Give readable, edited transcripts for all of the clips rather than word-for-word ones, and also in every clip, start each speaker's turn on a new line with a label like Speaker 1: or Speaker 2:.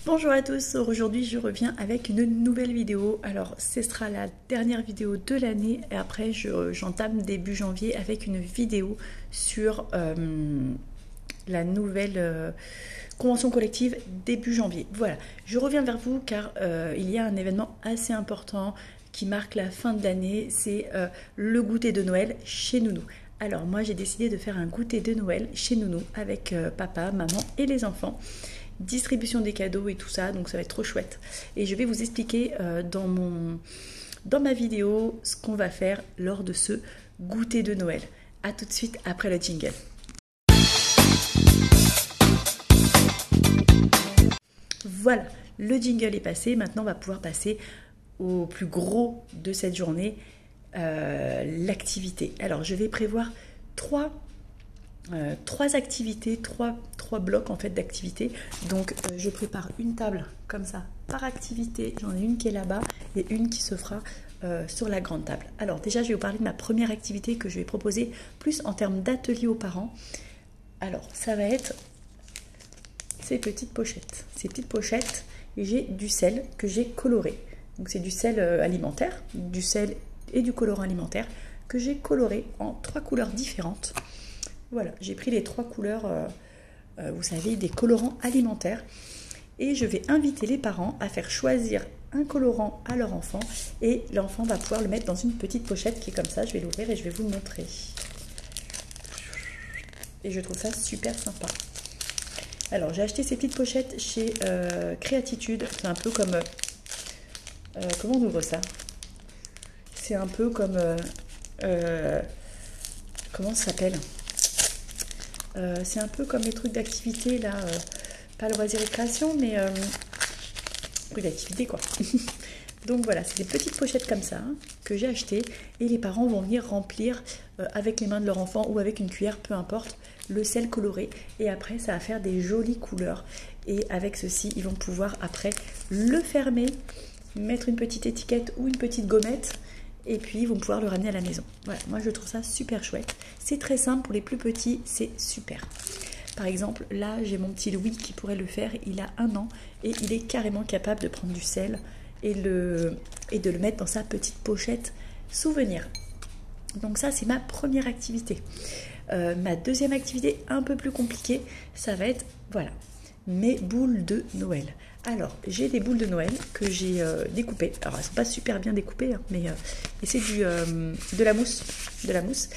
Speaker 1: Bonjour à tous, aujourd'hui je reviens avec une nouvelle vidéo. Alors ce sera la dernière vidéo de l'année et après j'entame début janvier avec une vidéo sur la nouvelle convention collective début janvier. Voilà, je reviens vers vous car il y a un événement assez important qui marque la fin de l'année, c'est le goûter de Noël chez Nounou. Alors moi j'ai décidé de faire un goûter de Noël chez Nounou avec papa, maman et les enfants. Distribution des cadeaux et tout ça, donc ça va être trop chouette. Et je vais vous expliquer dans ma vidéo ce qu'on va faire lors de ce goûter de Noël. A tout de suite après le jingle. Voilà, le jingle est passé, maintenant on va pouvoir passer au plus gros de cette journée, l'activité. Alors je vais prévoir trois activités, trois blocs en fait d'activités. Donc je prépare une table comme ça par activité. J'en ai une qui est là-bas et une qui se fera sur la grande table. Alors déjà je vais vous parler de ma première activité que je vais proposer plus en termes d'atelier aux parents. Alors ça va être ces petites pochettes. Ces petites pochettes, j'ai du sel que j'ai coloré. Donc c'est du sel alimentaire, du sel et du colorant alimentaire que j'ai coloré en 3 couleurs différentes. Voilà, j'ai pris les 3 couleurs, vous savez, des colorants alimentaires. Et je vais inviter les parents à faire choisir un colorant à leur enfant. Et l'enfant va pouvoir le mettre dans une petite pochette qui est comme ça. Je vais l'ouvrir et je vais vous le montrer. Et je trouve ça super sympa. Alors, j'ai acheté ces petites pochettes chez Créatitude. C'est un peu comme... comment on ouvre ça? C'est un peu comme... comment ça s'appelle? C'est un peu comme les trucs d'activité là, pas loisir et création, mais trucs d'activité quoi. Donc voilà, c'est des petites pochettes comme ça que j'ai achetées et les parents vont venir remplir avec les mains de leur enfant ou avec une cuillère, peu importe, le sel coloré et après ça va faire des jolies couleurs et avec ceci ils vont pouvoir après le fermer, mettre une petite étiquette ou une petite gommette. Et puis ils vont pouvoir le ramener à la maison. Voilà, moi je trouve ça super chouette. C'est très simple pour les plus petits, c'est super. Par exemple, là j'ai mon petit Louis qui pourrait le faire. Il a 1 an et il est carrément capable de prendre du sel et de le mettre dans sa petite pochette souvenir. Donc ça c'est ma première activité. Ma deuxième activité un peu plus compliquée, ça va être, voilà, mes boules de Noël. Alors, j'ai des boules de Noël que j'ai découpées. Alors, elles ne sont pas super bien découpées, hein, mais c'est de la mousse.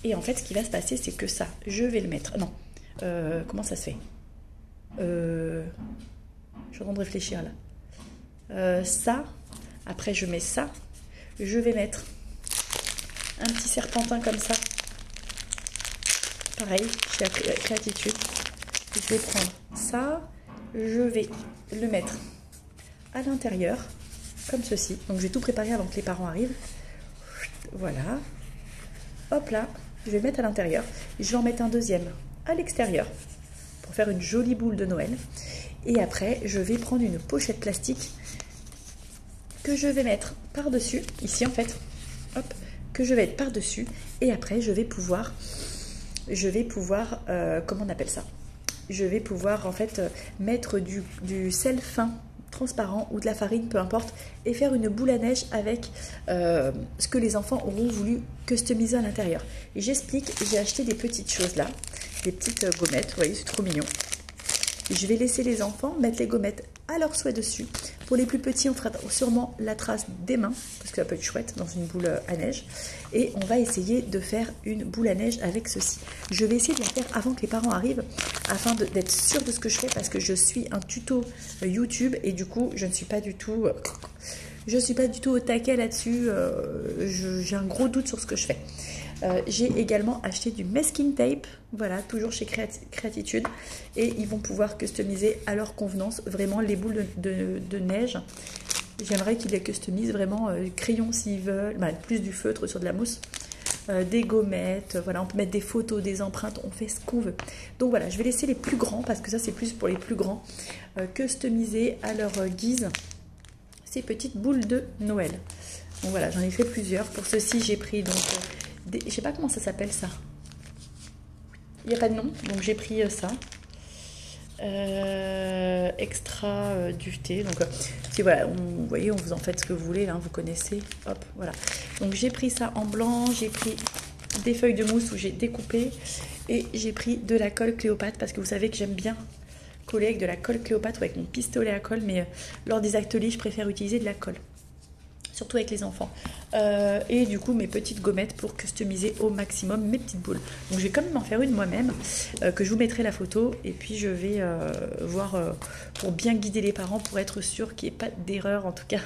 Speaker 1: Et en fait, ce qui va se passer, c'est que ça, je vais le mettre... Non, comment ça se fait je suis en train de réfléchir là. Ça, après je mets ça. Je vais mettre un petit serpentin comme ça. Pareil, chez Créatitude. Je vais prendre ça. Je vais le mettre à l'intérieur, comme ceci. Donc je vais tout préparer avant que les parents arrivent. Voilà. Hop là, je vais le mettre à l'intérieur. Je vais en mettre un deuxième à l'extérieur pour faire une jolie boule de Noël. Et après, je vais prendre une pochette plastique que je vais mettre par-dessus, ici en fait. Hop, que je vais mettre par-dessus. Et après, je vais pouvoir comment on appelle ça? Je vais pouvoir en fait mettre du sel fin transparent ou de la farine, peu importe, et faire une boule à neige avec ce que les enfants auront voulu customiser à l'intérieur. Et j'explique, j'ai acheté des petites choses là, des petites gommettes, vous voyez, c'est trop mignon. Et je vais laisser les enfants mettre les gommettes à leur souhait dessus. Pour les plus petits, on fera sûrement la trace des mains, parce que ça peut être chouette dans une boule à neige. Et on va essayer de faire une boule à neige avec ceci. Je vais essayer de la faire avant que les parents arrivent, afin d'être sûre de ce que je fais, parce que je suis un tuto YouTube, et du coup, je ne suis pas du tout... au taquet là-dessus, j'ai un gros doute sur ce que je fais. J'ai également acheté du masking tape, voilà, toujours chez Créatitude, et ils vont pouvoir customiser à leur convenance vraiment les boules de neige. J'aimerais qu'ils les customisent vraiment crayon s'ils veulent, plus du feutre sur de la mousse, des gommettes, voilà, on peut mettre des photos, des empreintes, on fait ce qu'on veut. Donc voilà, je vais laisser les plus grands, parce que ça c'est plus pour les plus grands, customiser à leur guise ces petites boules de Noël. Donc voilà, j'en ai fait plusieurs. Pour ceci, j'ai pris donc je sais pas comment ça s'appelle ça. Il n'y a pas de nom, donc j'ai pris ça. extra duveté. Donc si voilà, vous voyez, vous en faites ce que vous voulez, hein, vous connaissez. Hop, voilà. Donc j'ai pris ça en blanc, j'ai pris des feuilles de mousse où j'ai découpé et j'ai pris de la colle Cléopâtre parce que vous savez que j'aime bien coller avec de la colle Cléopâtre ou avec mon pistolet à colle, mais lors des ateliers, je préfère utiliser de la colle. Surtout avec les enfants. Et du coup, mes petites gommettes pour customiser au maximum mes petites boules. Donc, je vais quand même en faire une moi-même, que je vous mettrai la photo. Et puis, je vais voir pour bien guider les parents, pour être sûr qu'il n'y ait pas d'erreur, en tout cas,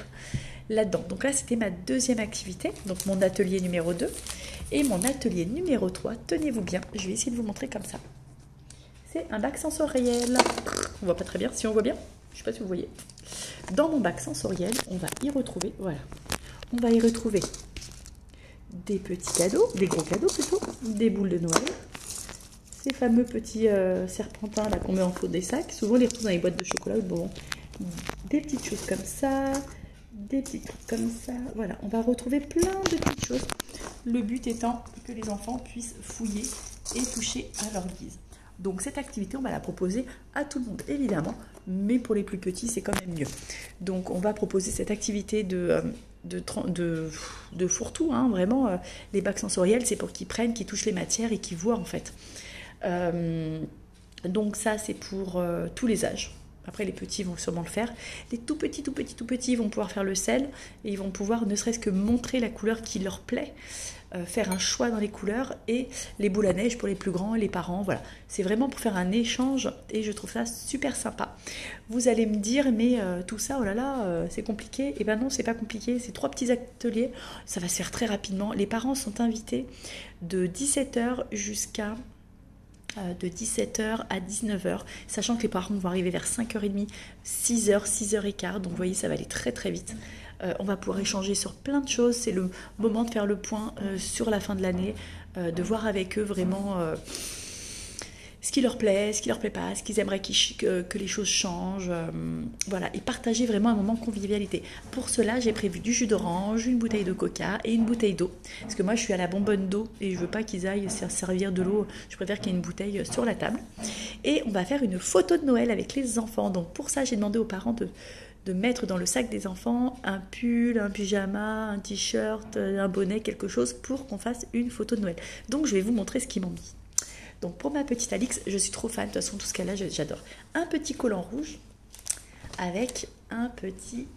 Speaker 1: là-dedans. Donc là, c'était ma deuxième activité, donc mon atelier numéro 2. Et mon atelier numéro 3, tenez-vous bien, je vais essayer de vous montrer comme ça. C'est un bac sensoriel. On voit pas très bien, si on voit bien, je sais pas si vous voyez. Dans mon bac sensoriel, on va y retrouver, voilà, on va y retrouver des petits cadeaux, des gros cadeaux plutôt, des boules de Noël, ces fameux petits serpentins là qu'on met en fond des sacs, souvent on les retrouve dans les boîtes de chocolat ou de bonbons, des petites choses comme ça, des petits trucs comme ça, voilà, on va retrouver plein de petites choses, le but étant que les enfants puissent fouiller et toucher à leur guise. Donc cette activité, on va la proposer à tout le monde, évidemment, mais pour les plus petits, c'est quand même mieux. Donc on va proposer cette activité de fourre-tout, hein, vraiment. Les bacs sensoriels, c'est pour qu'ils prennent, qu'ils touchent les matières et qu'ils voient en fait. Donc ça, c'est pour tous les âges. Après, les petits vont sûrement le faire. Les tout petits vont pouvoir faire le sel et ils vont pouvoir ne serait-ce que montrer la couleur qui leur plaît. Faire un choix dans les couleurs et les boules à neige pour les plus grands et les parents, voilà, c'est vraiment pour faire un échange et je trouve ça super sympa. Vous allez me dire mais tout ça, oh là là, c'est compliqué. Et ben non, c'est pas compliqué, c'est 3 petits ateliers, ça va se faire très rapidement. Les parents sont invités de 17h jusqu'à de 17h à 19h, sachant que les parents vont arriver vers 5h30, 6h, 6h15, donc vous voyez, ça va aller très très vite. On va pouvoir échanger sur plein de choses, c'est le moment de faire le point sur la fin de l'année, de voir avec eux vraiment ce qui leur plaît pas, ce qu'ils aimeraient que les choses changent, voilà, et partager vraiment un moment de convivialité. Pour cela, j'ai prévu du jus d'orange, une bouteille de coca et une bouteille d'eau, parce que moi je suis à la bonbonne d'eau et je veux pas qu'ils aillent se servir de l'eau, je préfère qu'il y ait une bouteille sur la table. Et on va faire une photo de Noël avec les enfants, donc pour ça j'ai demandé aux parents de mettre dans le sac des enfants un pull, un pyjama, un t-shirt, un bonnet, quelque chose pour qu'on fasse une photo de Noël. Donc je vais vous montrer ce qu'ils m'ont mis. Donc pour ma petite Alix, je suis trop fan, de toute façon tout ce qu'elle a, j'adore. Un petit collant rouge avec un petit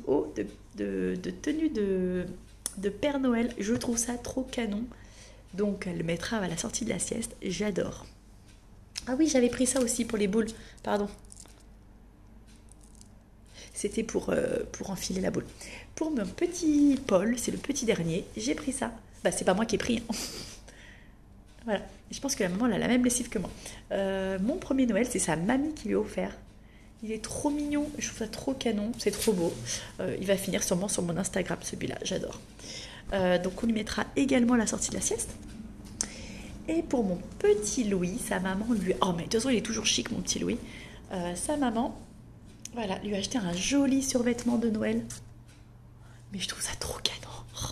Speaker 1: haut de tenue de Père Noël. Je trouve ça trop canon. Donc elle le mettra à la sortie de la sieste, j'adore. Ah oui, j'avais pris ça aussi pour les boules, pardon. C'était pour enfiler la boule. Pour mon petit Paul, c'est le petit dernier, j'ai pris ça. Bah c'est pas moi qui ai pris, hein. Voilà, et je pense que la maman elle a la même lessive que moi. Mon premier Noël, c'est sa mamie qui lui a offert. Il est trop mignon, je trouve ça trop canon, c'est trop beau. Il va finir sûrement sur mon Instagram celui-là, j'adore. Donc on lui mettra également à la sortie de la sieste. Et pour mon petit Louis, sa maman lui... Oh mais de toute façon il est toujours chic mon petit Louis. Sa maman, voilà, lui a acheté un joli survêtement de Noël. Mais je trouve ça trop canon. Oh,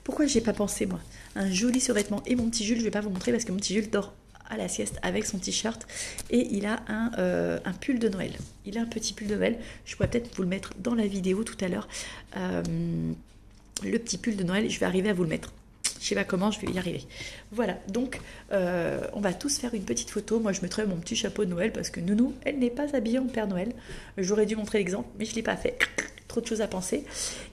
Speaker 1: pourquoi j'ai pas pensé moi? Un joli survêtement. Et mon petit Jules, je vais pas vous montrer parce que mon petit Jules dort à la sieste avec son t-shirt. Et il a un pull de Noël. Il a un petit pull de Noël. Je pourrais peut-être vous le mettre dans la vidéo tout à l'heure. Le petit pull de Noël, je vais arriver à vous le mettre. Je sais pas comment, je vais y arriver. Voilà, donc on va tous faire une petite photo. Moi, je mettrai mon petit chapeau de Noël parce que Nounou, elle n'est pas habillée en Père Noël. J'aurais dû montrer l'exemple, mais je ne l'ai pas fait. Trop de choses à penser.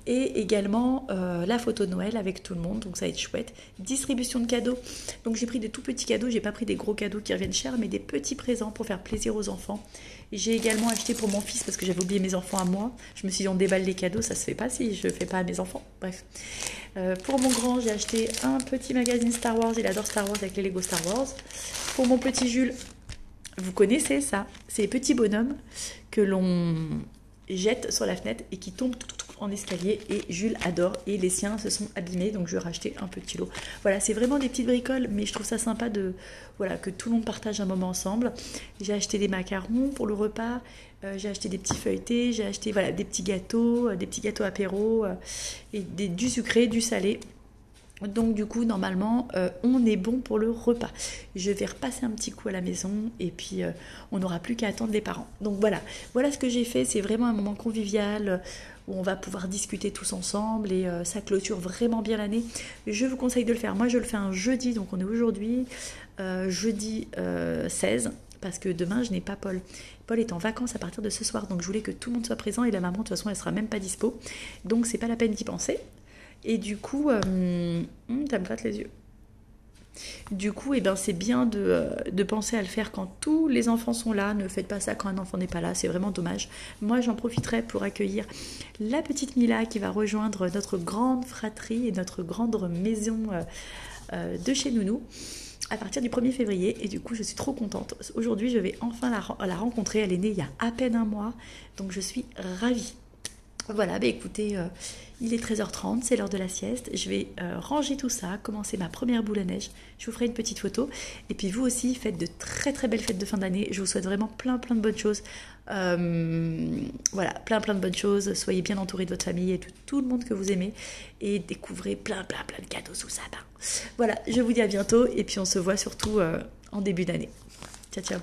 Speaker 1: Et également la photo de Noël avec tout le monde, donc ça va être chouette. Distribution de cadeaux. Donc j'ai pris des tout petits cadeaux, j'ai pas pris des gros cadeaux qui reviennent cher, mais des petits présents pour faire plaisir aux enfants. J'ai également acheté pour mon fils parce que j'avais oublié mes enfants à moi. Je me suis dit on déballe les cadeaux, ça se fait pas si je fais pas à mes enfants. Bref. Pour mon grand, j'ai acheté un petit magazine Star Wars, il adore Star Wars avec les Lego Star Wars. Pour mon petit Jules, vous connaissez ça, c'est les petits bonhommes que l'on jette sur la fenêtre et qui tombent en escalier, et Jules adore et les siens se sont abîmés, donc je vais racheter un petit lot. Voilà, c'est vraiment des petites bricoles, mais je trouve ça sympa de voilà que tout le monde partage un moment ensemble. J'ai acheté des macarons pour le repas, j'ai acheté des petits feuilletés, j'ai acheté voilà des petits gâteaux apéro et du sucré, du salé. Donc du coup, normalement, on est bon pour le repas. Je vais repasser un petit coup à la maison et puis on n'aura plus qu'à attendre les parents. Donc voilà, voilà ce que j'ai fait. C'est vraiment un moment convivial où on va pouvoir discuter tous ensemble et ça clôture vraiment bien l'année. Je vous conseille de le faire. Moi, je le fais un jeudi, donc on est aujourd'hui jeudi 16. Parce que demain, je n'ai pas Paul. Paul est en vacances à partir de ce soir, donc je voulais que tout le monde soit présent et la maman, de toute façon, elle sera même pas dispo. Donc c'est pas la peine d'y penser. Et du coup, ça me flatte les yeux. Du coup, eh ben, c'est bien de penser à le faire quand tous les enfants sont là. Ne faites pas ça quand un enfant n'est pas là, c'est vraiment dommage. Moi, j'en profiterai pour accueillir la petite Mila qui va rejoindre notre grande fratrie et notre grande maison de chez Nounou à partir du 1er février. Et du coup, je suis trop contente. Aujourd'hui, je vais enfin la rencontrer. Elle est née il y a à peine un mois, donc je suis ravie. Voilà, bah écoutez, il est 13h30, c'est l'heure de la sieste. Je vais ranger tout ça, commencer ma première boule à neige. Je vous ferai une petite photo. Et puis vous aussi, faites de très très belles fêtes de fin d'année. Je vous souhaite vraiment plein de bonnes choses. Voilà, plein de bonnes choses. Soyez bien entourés de votre famille et de tout le monde que vous aimez. Et découvrez plein de cadeaux sous sapin. Voilà, je vous dis à bientôt. Et puis on se voit surtout en début d'année. Ciao, ciao.